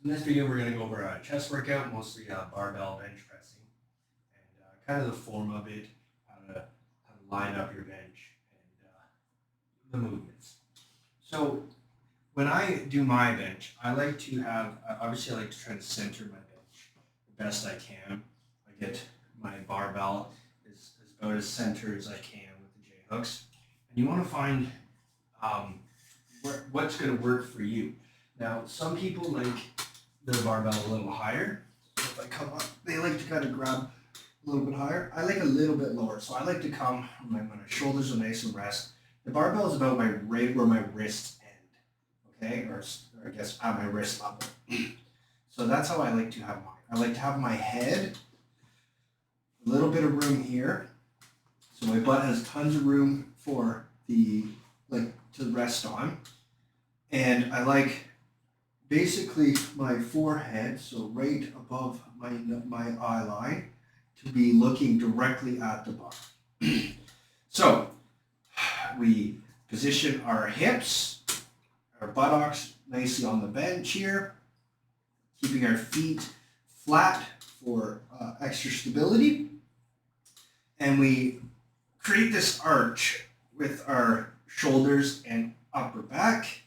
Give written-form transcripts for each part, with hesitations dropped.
In this video, we're going to go over a chest workout, mostly barbell bench pressing, and kind of the form of it, how to line up your bench, and the movements. So when I do my bench, I like to have, obviously I like to try to center my bench the best I can. I get my barbell as about as center as I can with the J hooks. And you want to find what's going to work for you. Now, some people like their barbell a little higher. So if I come up, they like to kind of grab a little bit higher. I like a little bit lower. So I like to come when my shoulders are nice and rest. The barbell is about right where my wrists end, okay? Or I guess at my wrist level. So that's how I like to have mine. I like to have my head, a little bit of room here. So my butt has tons of room for to rest on. And I like basically my forehead, so right above my eye line, to be looking directly at the bar. So we position our hips, our buttocks nicely on the bench here, keeping our feet flat for extra stability. And we create this arch with our shoulders and upper back.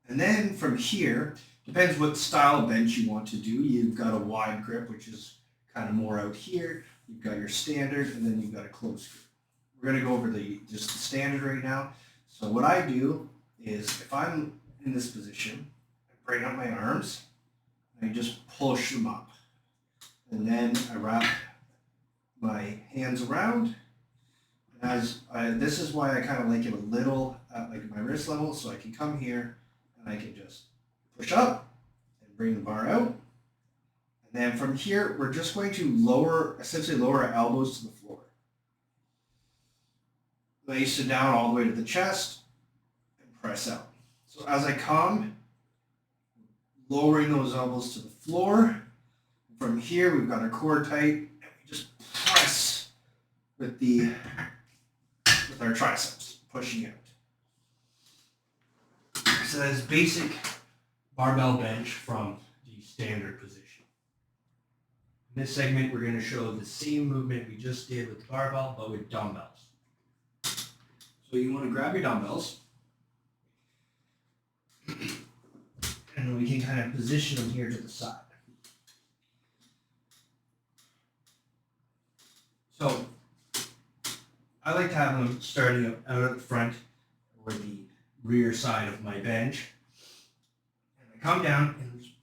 And then from here, depends what style of bench you want to do. You've got a wide grip, which is kind of more out here. You've got your standard, and then you've got a close grip. We're going to go over just the standard right now. So what I do is, if I'm in this position, I bring up my arms, and I just push them up. And then I wrap my hands around. This is why I kind of like it a little at like my wrist level, so I can come here and I can just push up and bring the bar out. And then from here, we're just going to essentially lower our elbows to the floor. Lace it down all the way to the chest and press out. So as I come, lowering those elbows to the floor. From here, we've got our core tight, and we just press with our triceps, pushing out. So that's basic barbell bench from the standard position. In this segment, we're going to show the same movement we just did with the barbell, but with dumbbells. So you want to grab your dumbbells, and we can kind of position them here to the side. So I like to have them starting out at the front or the rear side of my bench. And I come down and just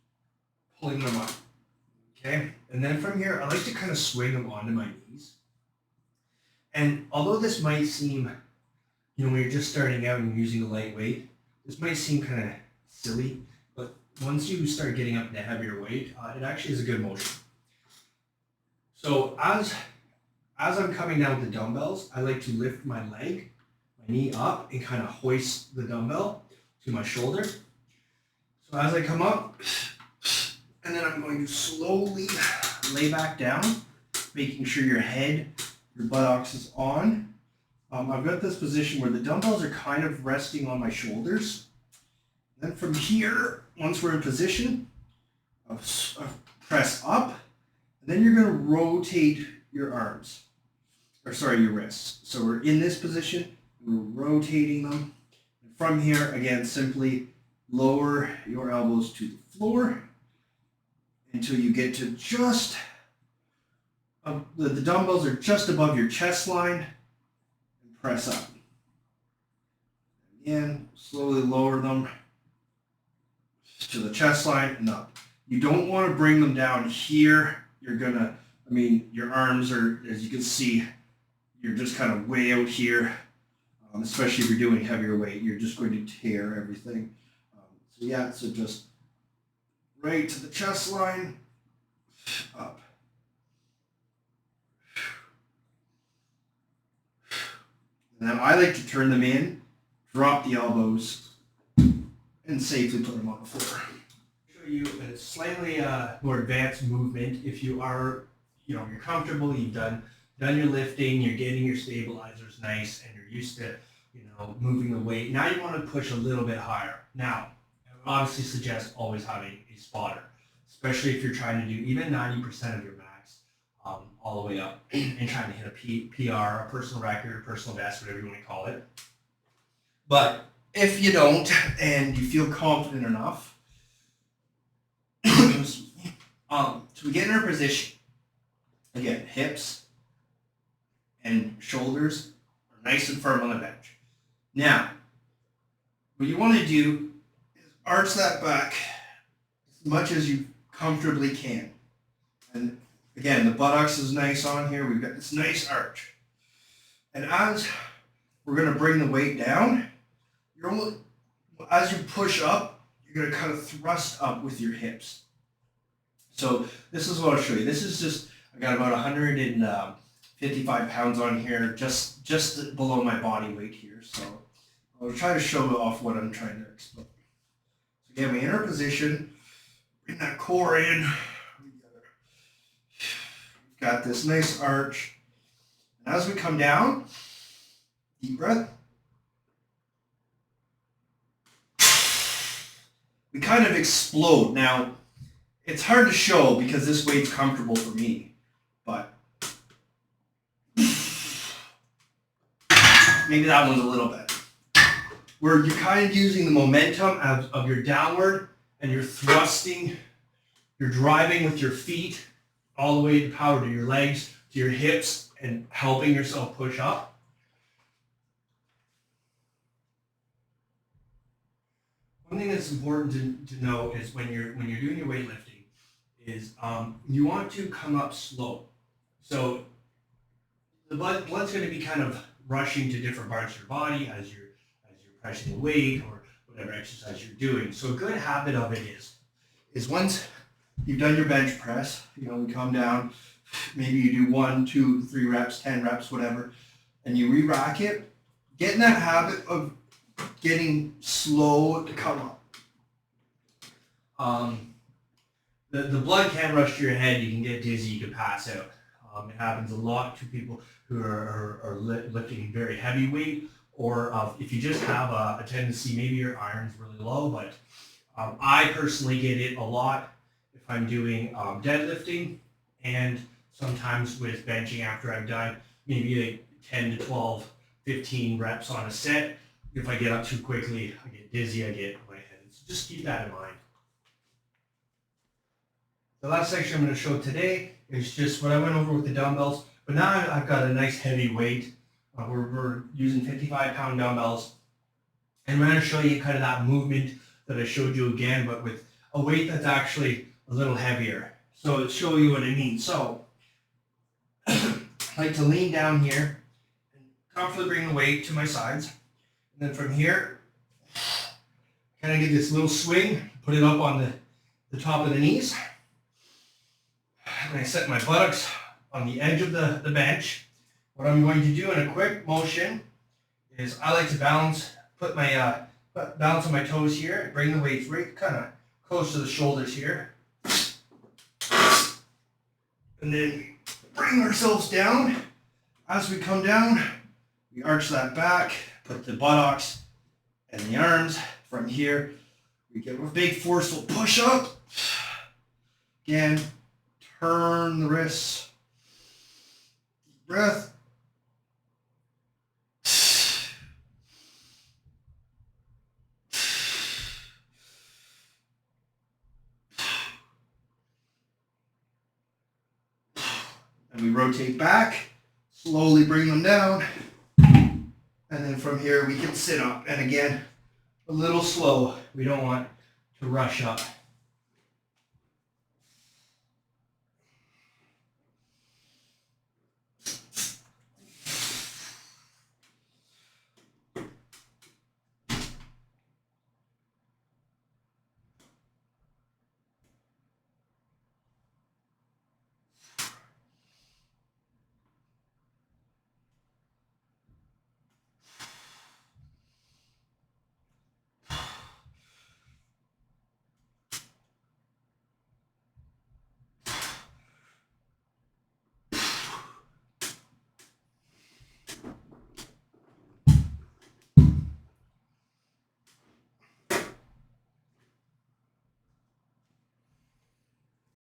pulling them up. Okay? And then from here, I like to kind of swing them onto my knees. And although this might seem, when you're just starting out and you're using a light weight, this might seem kind of silly, but once you start getting up to heavier weight, it actually is a good motion. So as I'm coming down with the dumbbells, I like to lift my leg, my knee up, and kind of hoist the dumbbell to my shoulder. So as I come up, and then I'm going to slowly lay back down, making sure your head, your buttocks is on. I've got this position where the dumbbells are kind of resting on my shoulders. Then from here, once we're in position, I'll press up, and then you're going to rotate your arms. Your wrists. So we're in this position, we're rotating them. And from here, again, simply lower your elbows to the floor until you get to just, the dumbbells are just above your chest line, and press up. Again, slowly lower them to the chest line and up. You don't want to bring them down here. Your arms are, as you can see, you're just kind of way out here, especially if you're doing heavier weight, you're just going to tear everything. So just right to the chest line, up. And then I like to turn them in, drop the elbows, and safely put them on the floor. I'll show you a slightly more advanced movement if you are, you're comfortable, you've done your lifting, you're getting your stabilizers nice, and you're used to, moving the weight. Now you want to push a little bit higher. Now, obviously suggest always having a spotter, especially if you're trying to do even 90% of your max, all the way up and trying to hit a PR, a personal record, personal best, whatever you want to call it. But if you don't and you feel confident enough, so we get in our position, again, hips and shoulders are nice and firm on the bench. Now, what you want to do is arch that back as much as you comfortably can. And again, the buttocks is nice on here. We've got this nice arch. And as we're going to bring the weight down, as you push up, you're going to kind of thrust up with your hips. So this is what I'll show you. This is just, I got about 155 pounds on here, just below my body weight here. So I'll try to show off what I'm trying to explain. So again, we enter position, bring that core in. We've got this nice arch. And as we come down, deep breath. We kind of explode. Now, it's hard to show because this weight's comfortable for me, but maybe that one's a little better. Where you're kind of using the momentum of your downward and you're thrusting, you're driving with your feet all the way to power to your legs, to your hips, and helping yourself push up. One thing that's important to know is when you're doing your weightlifting is you want to come up slow. So the blood's going to be kind of rushing to different parts of your body as you're pressing the weight or whatever exercise you're doing. So a good habit of it is once you've done your bench press, we come down, maybe you do 1, 2, 3 reps, 10 reps, whatever, and you re-rack it, get in that habit of getting slow to come up. The blood can rush to your head. You can get dizzy. You can pass out. It happens a lot to people who are lifting very heavy weight, or if you just have a tendency, maybe your iron's really low. But I personally get it a lot if I'm doing deadlifting, and sometimes with benching after I've done maybe like 10 to 12, 15 reps on a set. If I get up too quickly, I get dizzy, I get lightheaded. So just keep that in mind. The last section I'm going to show today is just what I went over with the dumbbells, but now I've got a nice heavy weight. We're using 55-pound dumbbells, and I'm going to show you kind of that movement that I showed you again, but with a weight that's actually a little heavier. So to show you what I mean. So I like to lean down here and comfortably bring the weight to my sides. And then from here, kind of get this little swing, put it up on the top of the knees. And I set my buttocks on the edge of the bench. What I'm going to do in a quick motion is I like to balance, balance on my toes here, bring the weights right kind of close to the shoulders here. And then bring ourselves down. As we come down, we arch that back, put the buttocks and the arms from here. We get a big forceful push up. Again, turn the wrists. Deep breath. And we rotate back, slowly bring them down. And then from here we can sit up. And again, a little slow. We don't want to rush up.